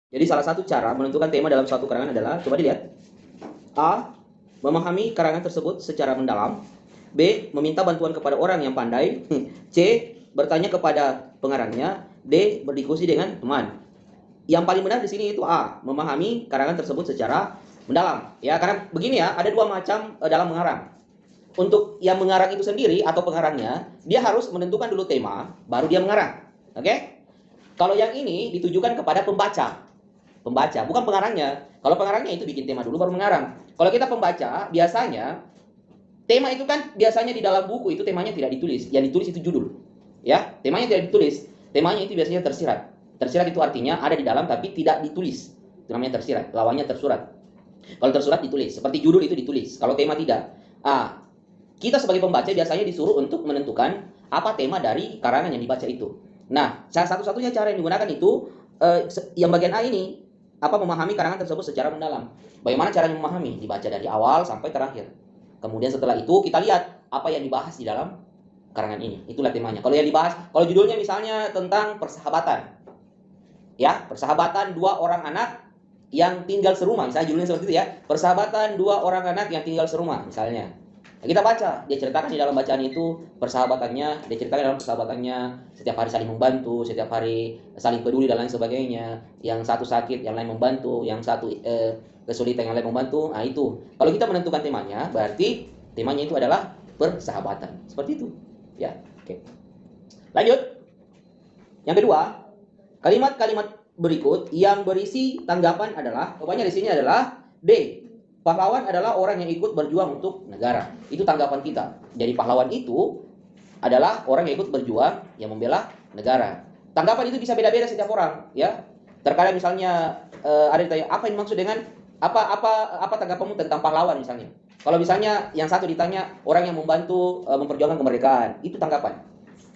Jadi salah satu cara menentukan tema dalam suatu karangan adalah, coba dilihat. A. Memahami karangan tersebut secara mendalam. B. Meminta bantuan kepada orang yang pandai. C. Bertanya kepada pengarangnya. D. Berdiskusi dengan teman. Yang paling benar di sini itu A. Memahami karangan tersebut secara mendalam. Ya, karena begini ya, ada dua macam dalam mengarang. Untuk yang mengarang itu sendiri atau pengarangnya, dia harus menentukan dulu tema, baru dia mengarang. Oke? Kalau yang ini ditujukan kepada pembaca, bukan pengarangnya. Kalau pengarangnya itu bikin tema dulu baru mengarang. Kalau kita pembaca, biasanya tema itu kan biasanya di dalam buku itu temanya tidak ditulis. Yang ditulis itu judul. Ya, temanya tidak ditulis. Temanya itu biasanya tersirat. Tersirat itu artinya ada di dalam tapi tidak ditulis. Itu namanya tersirat. Lawannya tersurat. Kalau tersurat ditulis, seperti judul itu ditulis. Kalau tema tidak. Kita sebagai pembaca biasanya disuruh untuk menentukan apa tema dari karangan yang dibaca itu. Nah, salah satu-satunya cara yang digunakan itu yang bagian A ini, memahami karangan tersebut secara mendalam. Bagaimana caranya memahami? Dibaca dari awal sampai terakhir. Kemudian setelah itu kita lihat apa yang dibahas di dalam karangan ini. Itulah temanya. Kalau yang dibahas, kalau judulnya misalnya tentang persahabatan. Ya, persahabatan dua orang anak yang tinggal serumah. Misalnya judulnya seperti itu ya. Persahabatan dua orang anak yang tinggal serumah misalnya. Nah, kita baca, dia ceritakan di dalam bacaan itu persahabatannya, dia ceritakan dalam persahabatannya setiap hari saling membantu, setiap hari saling peduli dan lain sebagainya. Yang satu sakit, yang lain membantu, yang satu kesulitan, yang lain membantu. Nah itu, kalau kita menentukan temanya, berarti temanya itu adalah persahabatan. Seperti itu, ya. Oke. Lanjut. Yang kedua, kalimat-kalimat berikut yang berisi tanggapan adalah, pokoknya di sini adalah D. Pahlawan adalah orang yang ikut berjuang untuk negara. Itu tanggapan kita. Jadi pahlawan itu adalah orang yang ikut berjuang yang membela negara. Tanggapan itu bisa beda-beda setiap orang, ya. Terkadang misalnya ada ditanya, apa yang dimaksud dengan apa tanggapanmu tentang pahlawan misalnya. Kalau misalnya yang satu ditanya orang yang membantu memperjuangkan kemerdekaan, itu tanggapan.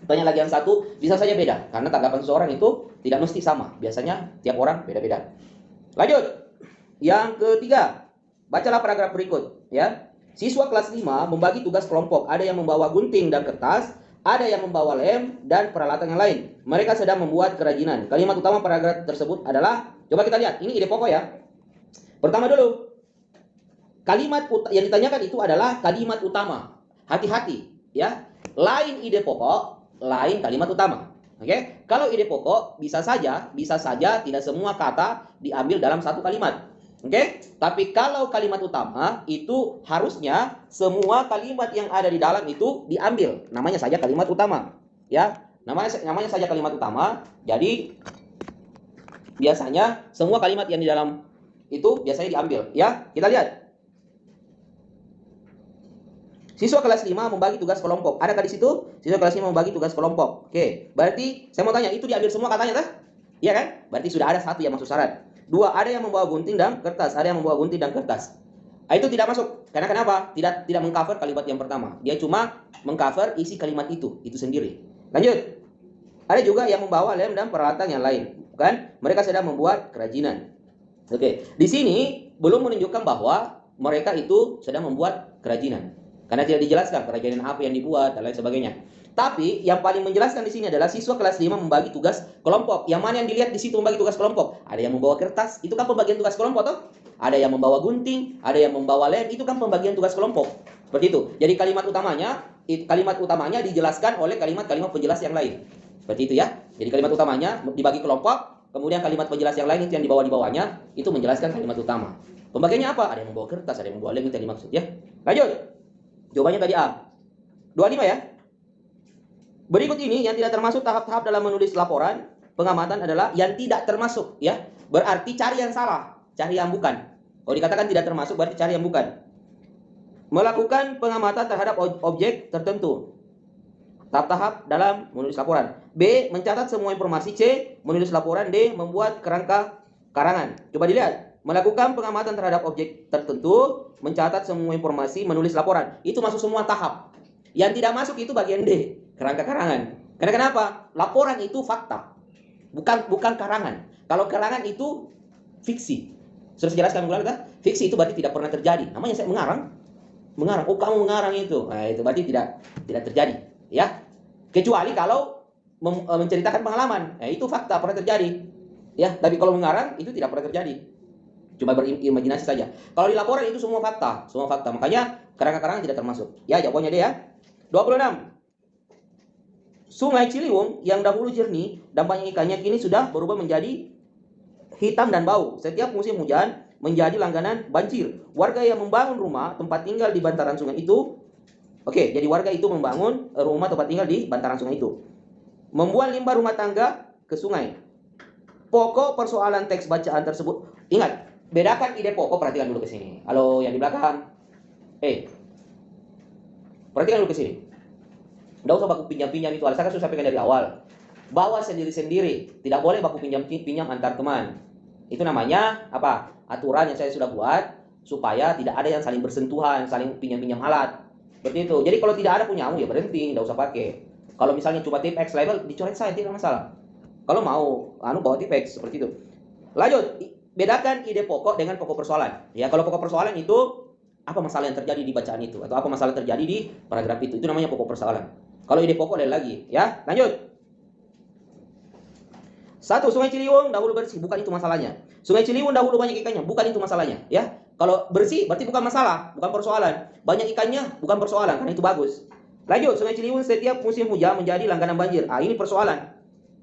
Tanya lagi yang satu, bisa saja beda karena tanggapan seseorang itu tidak mesti sama. Biasanya tiap orang beda-beda. Lanjut. Yang ketiga, bacalah paragraf berikut, ya. Siswa kelas 5 membagi tugas kelompok. Ada yang membawa gunting dan kertas, ada yang membawa lem dan peralatan yang lain. Mereka sedang membuat kerajinan. Kalimat utama paragraf tersebut adalah, coba kita lihat, ini ide pokok ya. Pertama dulu, kalimat yang ditanyakan itu adalah kalimat utama. Hati-hati, ya. Lain ide pokok, lain kalimat utama. Oke? Kalau ide pokok bisa saja tidak semua kata diambil dalam satu kalimat. Oke? Tapi kalau kalimat utama itu harusnya semua kalimat yang ada di dalam itu diambil. Namanya saja kalimat utama. Ya, namanya saja kalimat utama. Jadi biasanya semua kalimat yang di dalam itu biasanya diambil, ya. Kita lihat. Siswa kelas 5 membagi tugas kelompok. Adakah di situ? Siswa kelas 5 membagi tugas kelompok. Oke, berarti saya mau tanya, itu diambil semua katanya, tah? Iya kan? Berarti sudah ada satu yang masuk syarat. Dua, ada yang membawa gunting dan kertas. Ada yang membawa gunting dan kertas. Itu tidak masuk. Karena kenapa? Tidak mengcover kalimat yang pertama. Dia cuma mengcover isi kalimat itu sendiri. Lanjut. Ada juga yang membawa lem dan peralatan yang lain. Kan? Mereka sedang membuat kerajinan. Oke. Di sini belum menunjukkan bahwa mereka itu sedang membuat kerajinan. Karena tidak dijelaskan kerajinan apa yang dibuat dan lain sebagainya. Tapi yang paling menjelaskan di sini adalah siswa kelas 5 membagi tugas kelompok. Yang mana yang dilihat di situ membagi tugas kelompok? Ada yang membawa kertas, itu kan pembagian tugas kelompok toh? Ada yang membawa gunting, ada yang membawa lem, itu kan pembagian tugas kelompok. Seperti itu. Jadi kalimat utamanya dijelaskan oleh kalimat-kalimat penjelas yang lain. Seperti itu ya. Jadi kalimat utamanya dibagi kelompok, kemudian kalimat penjelas yang lain itu yang dibawa di bawahnya itu menjelaskan kalimat utama. Pembagiannya apa? Ada yang membawa kertas, ada yang membawa lem, itu yang dimaksud ya. Lanjut. Jawabannya tadi A. 25 ya. Berikut ini yang tidak termasuk tahap-tahap dalam menulis laporan pengamatan adalah yang tidak termasuk ya. Berarti cari yang salah, cari yang bukan. Kalau dikatakan tidak termasuk berarti cari yang bukan. Melakukan pengamatan terhadap objek tertentu. Tahap-tahap dalam menulis laporan. B. Mencatat semua informasi. C. Menulis laporan. D. Membuat kerangka karangan. Coba dilihat. Melakukan pengamatan terhadap objek tertentu, mencatat semua informasi, menulis laporan. Itu masuk semua tahap. Yang tidak masuk itu bagian D, kerangka karangan. Karena kenapa? Laporan itu fakta, bukan karangan. Kalau karangan itu fiksi. Sudah saya jelaskan minggu lalu, fiksi itu berarti tidak pernah terjadi. Namanya saya mengarang. Oh kamu mengarang itu. Nah, itu berarti tidak terjadi, ya. Kecuali kalau menceritakan pengalaman. Nah, itu fakta pernah terjadi. Ya, tapi kalau mengarang itu tidak pernah terjadi. Cuma berimajinasi saja. Kalau di laporan itu semua fakta, Makanya karangan-karangan tidak termasuk. Ya, jawabannya dia ya. 26. Sungai Ciliwung yang dahulu jernih dan banyak ikannya kini sudah berubah menjadi hitam dan bau. Setiap musim hujan menjadi langganan banjir. Warga yang membangun rumah tempat tinggal di bantaran sungai itu, jadi warga itu membangun rumah tempat tinggal di bantaran sungai itu. Membuang limbah rumah tangga ke sungai. Pokok persoalan teks bacaan tersebut, ingat, bedakan ide pokok, perhatikan dulu ke sini. Halo yang di belakang. Perhatikan dulu ke sini. Nggak usah baku pinjam-pinjam itu, saya kan sudah sampaikan dari awal. Bawa sendiri-sendiri, tidak boleh baku pinjam antar teman. Itu namanya apa? Aturan yang saya sudah buat supaya tidak ada yang saling bersentuhan, saling pinjam-pinjam alat. Seperti itu. Jadi kalau tidak ada punyamu ya berhenti, nggak usah pakai. Kalau misalnya cuma tip X label, dicoret saya, tidak masalah. Kalau mau, bawa tip X, seperti itu. Lanjut, bedakan ide pokok dengan pokok persoalan. Ya, kalau pokok persoalan itu apa masalah yang terjadi di bacaan itu atau apa masalah terjadi di paragraf itu namanya pokok persoalan. Kalau ide pokok lain lagi, ya. Lanjut. 1. Sungai Ciliwung dahulu bersih, bukan itu masalahnya. Sungai Ciliwung dahulu banyak ikannya, bukan itu masalahnya, ya. Kalau bersih berarti bukan masalah, bukan persoalan. Banyak ikannya bukan persoalan, karena itu bagus. Lanjut, Sungai Ciliwung setiap musim hujan menjadi langganan banjir. Ini persoalan.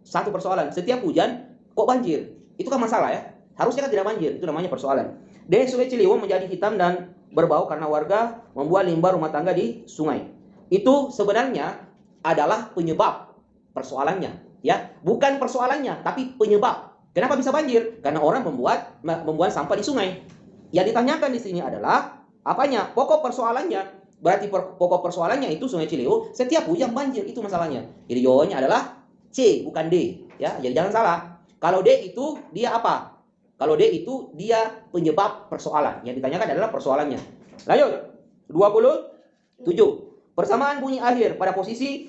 Satu persoalan, setiap hujan kok banjir? Itu kan masalah ya. Harusnya kan tidak banjir, itu namanya persoalan. D. Sungai Ciliwung menjadi hitam dan berbau karena warga membuang limbah rumah tangga di sungai. Itu sebenarnya adalah penyebab persoalannya, ya. Bukan persoalannya, tapi penyebab. Kenapa bisa banjir? Karena orang membuang sampah di sungai. Yang ditanyakan di sini adalah apanya? Pokok persoalannya. Berarti pokok persoalannya itu Sungai Ciliwung setiap hujan banjir, itu masalahnya. Jadi jawabannya adalah C, bukan D, ya. Jadi jangan salah. Kalau D itu dia apa? Kalau D itu dia penyebab persoalan. Yang ditanyakan adalah persoalannya. Lanjut. 27. Persamaan bunyi akhir pada puisi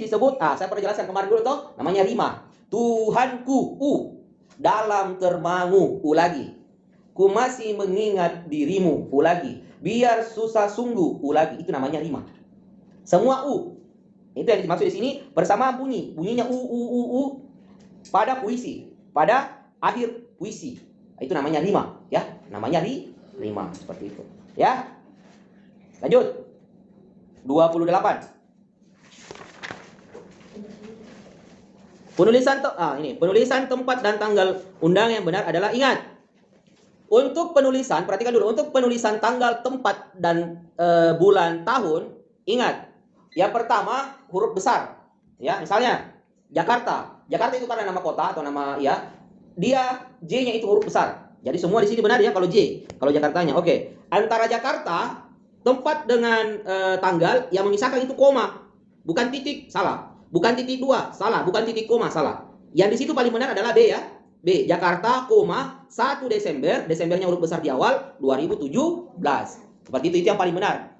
disebut, saya pernah jelaskan kemarin dulu toh, namanya rima. Tuhanku, dalam termangu, lagi. Ku masih mengingat dirimu, lagi. Biar susah sungguh, lagi. Itu namanya rima. Semua itu yang dimaksud di sini, persamaan bunyinya pada puisi, pada akhir puisi. Itu namanya rima, ya. Namanya rima, seperti itu, ya. Lanjut. 28. Penulisan tempat dan tanggal undang yang benar adalah, ingat. Untuk penulisan, perhatikan dulu, untuk penulisan tanggal, tempat dan bulan, tahun, ingat. Yang pertama huruf besar. Ya, misalnya Jakarta. Jakarta itu karena nama kota atau nama, ya. Dia J-nya itu huruf besar. Jadi semua di sini benar ya kalau J. Kalau Jakartanya. Oke. Antara Jakarta, tempat dengan tanggal yang memisahkan itu koma, bukan titik, salah. Bukan titik 2, salah. Bukan titik koma, salah. Yang di situ paling benar adalah B ya. B, Jakarta, 1 Desember, Desembernya huruf besar di awal, 2017. Seperti itu yang paling benar.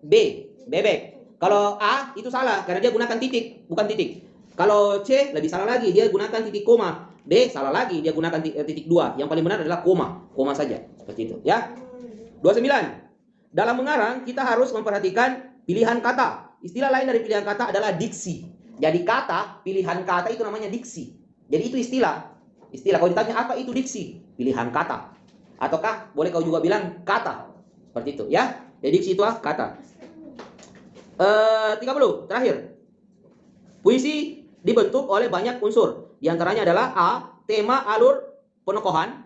B, bebek. Kalau A itu salah karena dia gunakan titik, bukan titik. Kalau C lebih salah lagi, dia gunakan titik koma. D salah lagi, dia gunakan titik 2. Yang paling benar adalah koma saja. Seperti itu, ya. 29. Dalam mengarang, kita harus memperhatikan pilihan kata. Istilah lain dari pilihan kata adalah diksi. Jadi pilihan kata itu namanya diksi. Jadi itu istilah. Kalau ditanya apa itu diksi? Pilihan kata. Ataukah boleh kau juga bilang kata. Seperti itu, ya. Jadi diksi itu kata. 30, terakhir. Puisi dibentuk oleh banyak unsur. Di antaranya adalah A. Tema, alur, penokohan.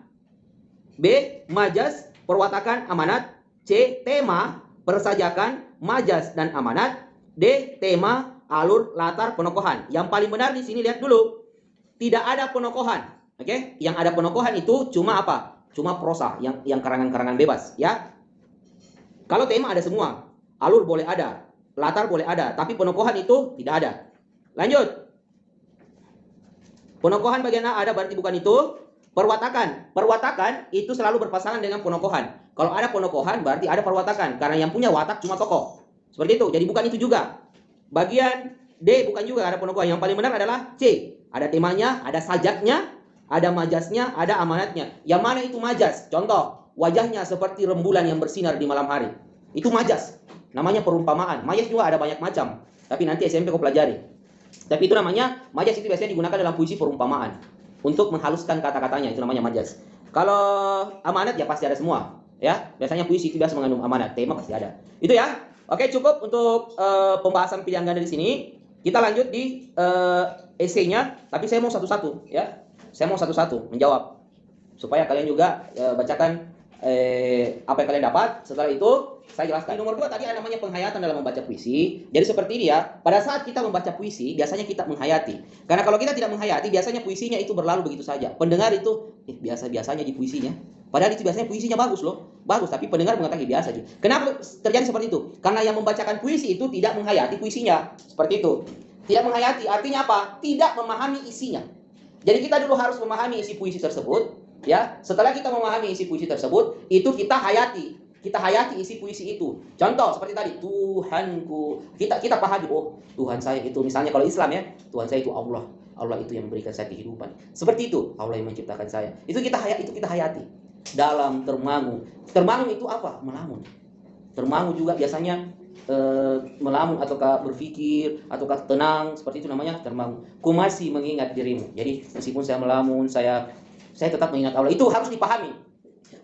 B. Majas, perwatakan, amanat. C. Tema, persajakan, majas, dan amanat. D. Tema, alur, latar, penokohan. Yang paling benar di sini lihat dulu. Tidak ada penokohan. Oke? Yang ada penokohan itu cuma apa? Cuma prosa, yang karangan-karangan bebas, ya. Kalau tema ada semua. Alur boleh ada, latar boleh ada, tapi penokohan itu tidak ada. Lanjut. Penokohan bagian A ada, berarti bukan itu. Perwatakan itu selalu berpasangan dengan penokohan. Kalau ada penokohan berarti ada perwatakan, karena yang punya watak cuma tokoh. Seperti itu. Jadi bukan itu juga. Bagian D bukan juga ada penokohan. Yang paling benar adalah C. Ada temanya, ada sajaknya, ada majasnya, ada amanatnya. Yang mana itu majas? Contoh, wajahnya seperti rembulan yang bersinar di malam hari. Itu majas. Namanya perumpamaan. Majas juga ada banyak macam. Tapi nanti SMP kau pelajari. Tapi itu namanya majas, itu biasanya digunakan dalam puisi perumpamaan. untuk menghaluskan kata-katanya, itu namanya majaz. Kalau amanat ya pasti ada semua, ya. Biasanya puisi itu biasa mengandung amanat, tema pasti ada. Itu ya. Oke, cukup untuk pembahasan pilihan ganda di sini. Kita lanjut di esainya, tapi saya mau satu-satu, ya. Saya mau satu-satu menjawab supaya kalian juga bacakan apa yang kalian dapat. Setelah itu saya jelaskan. Nomor 2 tadi ada namanya penghayatan dalam membaca puisi. Jadi seperti ini ya, pada saat kita membaca puisi biasanya kita menghayati. Karena kalau kita tidak menghayati, biasanya puisinya itu berlalu begitu saja. Pendengar itu biasa-biasanya di puisinya. Padahal itu biasanya puisinya bagus loh, bagus, tapi pendengar mengatakan biasa aja. Kenapa terjadi seperti itu? Karena yang membacakan puisi itu tidak menghayati puisinya. Seperti itu. Tidak menghayati artinya apa? Tidak memahami isinya. Jadi kita dulu harus memahami isi puisi tersebut, ya. Setelah kita memahami isi puisi tersebut, itu kita hayati. Kita hayati isi puisi itu. Contoh seperti tadi, Tuhanku. Kita pahami, oh, Tuhan saya itu, misalnya kalau Islam ya, Tuhan saya itu Allah. Allah itu yang memberikan saya kehidupan. Seperti itu, Allah yang menciptakan saya. Itu kita hayati. Dalam termangu. Termangu itu apa? Melamun. Termangu juga biasanya melamun ataukah berpikir ataukah tenang, seperti itu namanya termangu. Ku masih mengingat dirimu. Jadi meskipun saya melamun, saya tetap mengingat Allah. Itu harus dipahami.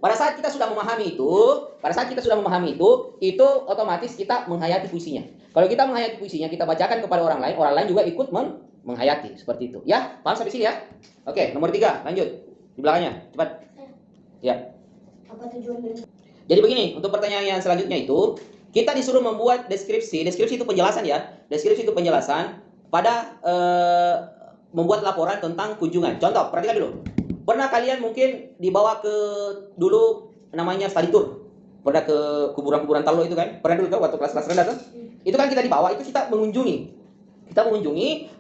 Pada saat kita sudah memahami itu otomatis kita menghayati puisinya. Kalau kita menghayati puisinya, kita bacakan kepada orang lain juga ikut menghayati, seperti itu. Ya, paham sampai sini ya? Oke, nomor 3, lanjut. Di belakangnya, cepat. Ya. Apa tujuan dari... Jadi begini, untuk pertanyaan yang selanjutnya itu, kita disuruh membuat deskripsi. Deskripsi itu penjelasan ya. Deskripsi itu penjelasan pada membuat laporan tentang kunjungan. Contoh, perhatikan dulu. Pernah kalian mungkin dibawa ke dulu namanya study tour. Pernah ke kuburan-kuburan Talo itu kan? Pernah dulu kan waktu kelas-kelas rendah tuh? Itu kan kita dibawa, itu kita mengunjungi.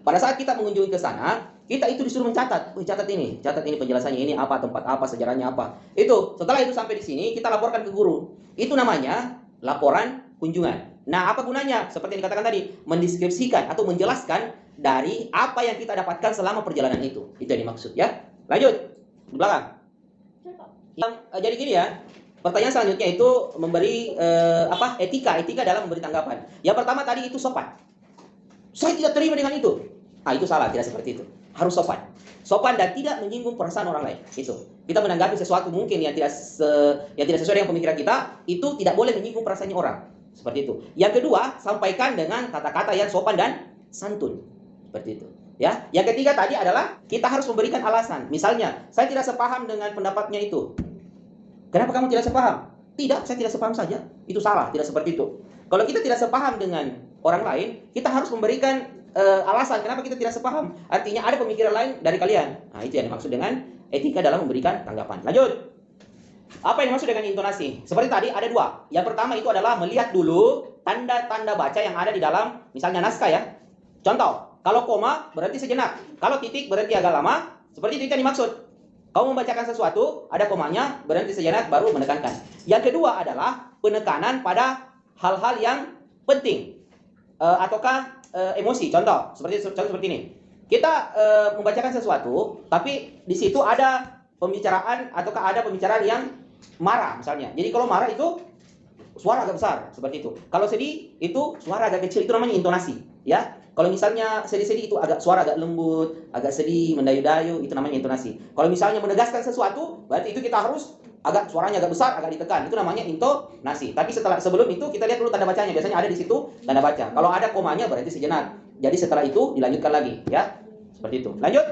Pada saat kita mengunjungi ke sana, kita itu disuruh mencatat. Catat ini penjelasannya, ini apa, tempat apa, sejarahnya apa. Itu, setelah itu sampai di sini, kita laporkan ke guru. Itu namanya laporan kunjungan. Nah, apa gunanya? Seperti yang dikatakan tadi, mendeskripsikan atau menjelaskan dari apa yang kita dapatkan selama perjalanan itu. Itu yang dimaksud ya. Lanjut, di belakang. Jadi gini ya, pertanyaan selanjutnya itu memberi etika dalam memberi tanggapan. Yang pertama tadi itu sopan. Saya tidak terima dengan itu. Itu salah, tidak seperti itu. Harus sopan. Sopan dan tidak menyinggung perasaan orang lain. Itu. Kita menanggapi sesuatu mungkin yang tidak sesuai dengan pemikiran kita, itu tidak boleh menyinggung perasaannya orang. Seperti itu. Yang kedua, sampaikan dengan kata-kata yang sopan dan santun. Seperti itu. Ya. Yang ketiga tadi adalah kita harus memberikan alasan. Misalnya, saya tidak sepaham dengan pendapatnya itu. Kenapa kamu tidak sepaham? Tidak, saya tidak sepaham saja. Itu salah, tidak seperti itu. Kalau kita tidak sepaham dengan orang lain, kita harus memberikan alasan kenapa kita tidak sepaham. Artinya ada pemikiran lain dari kalian. Nah, itu yang dimaksud dengan etika dalam memberikan tanggapan. Lanjut. Apa yang dimaksud dengan intonasi? Seperti tadi ada 2. Yang pertama itu adalah melihat dulu tanda-tanda baca yang ada di dalam misalnya naskah ya. Contoh, kalau koma berarti sejenak. Kalau titik berarti agak lama. Seperti itu yang dimaksud. Kamu membacakan sesuatu, ada komanya, berhenti sejenak baru menekankan. Yang kedua adalah penekanan pada hal-hal yang penting. Ataukah emosi. Contoh seperti ini. Kita membacakan sesuatu, tapi di situ ada pembicaraan ataukah ada pembicaraan yang marah misalnya. Jadi kalau marah itu suara agak besar, seperti itu. Kalau sedih itu suara agak kecil, itu namanya intonasi, ya. Kalau misalnya sedih-sedih itu suara agak lembut, agak sedih, mendayu-dayu, itu namanya intonasi. Kalau misalnya menegaskan sesuatu, berarti itu kita harus suaranya agak besar, agak ditekan. Itu namanya intonasi. Tapi sebelum itu kita lihat dulu tanda bacanya. Biasanya ada di situ tanda baca. Kalau ada komanya berarti sejenak. Jadi setelah itu dilanjutkan lagi, ya. Seperti itu. Lanjut.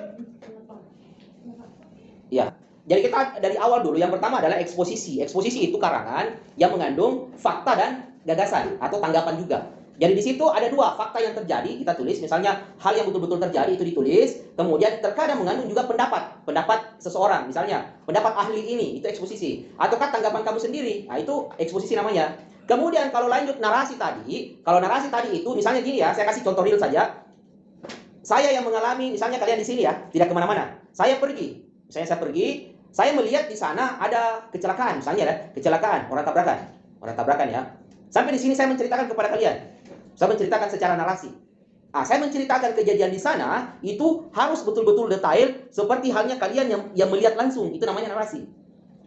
Ya. Jadi kita dari awal dulu. Yang pertama adalah eksposisi. Eksposisi itu karangan yang mengandung fakta dan gagasan atau tanggapan juga. Jadi di situ ada 2 fakta yang terjadi, kita tulis. Misalnya hal yang betul-betul terjadi itu ditulis. Kemudian terkadang mengandung juga pendapat seseorang. Misalnya pendapat ahli ini, itu eksposisi. Ataukah tanggapan kamu sendiri, nah itu eksposisi namanya. Kemudian kalau lanjut narasi tadi, itu misalnya gini ya, saya kasih contoh real saja. Saya yang mengalami, misalnya kalian di sini ya, tidak kemana-mana. Saya pergi, saya melihat di sana ada kecelakaan, misalnya ada kecelakaan, orang tabrakan ya. Sampai di sini saya menceritakan kepada kalian. Saya menceritakan secara narasi. Saya menceritakan kejadian di sana, itu harus betul-betul detail, seperti halnya kalian yang melihat langsung. Itu namanya narasi.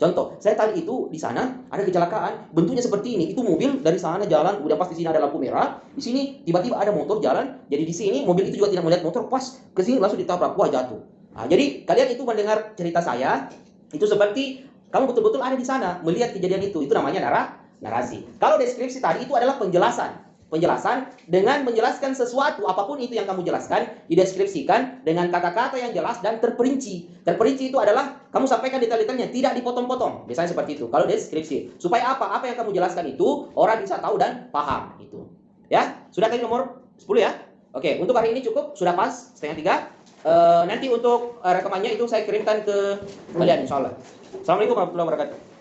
Contoh, saya tadi itu di sana ada kecelakaan, bentuknya seperti ini. Itu mobil dari sana jalan, udah pas di sini ada lampu merah, di sini tiba-tiba ada motor jalan. Jadi di sini mobil itu juga tidak melihat motor, pas ke sini langsung ditabrak, wah jatuh. Nah, jadi kalian itu mendengar cerita saya, itu seperti kamu betul-betul ada di sana, melihat kejadian itu. Itu namanya narasi. Kalau deskripsi tadi itu adalah penjelasan. Penjelasan dengan menjelaskan sesuatu, apapun itu yang kamu jelaskan, dideskripsikan dengan kata-kata yang jelas dan terperinci. Terperinci itu adalah kamu sampaikan detail-detailnya, tidak dipotong-potong. Biasanya seperti itu. Kalau deskripsi, supaya apa? Apa yang kamu jelaskan itu orang bisa tahu dan paham. Itu. Ya, sudah tadi nomor 10 ya. Oke, untuk hari ini cukup, sudah pas setengah 3. Nanti untuk rekamannya itu saya kirimkan ke kalian insya Allah. Assalamualaikum warahmatullahi wabarakatuh.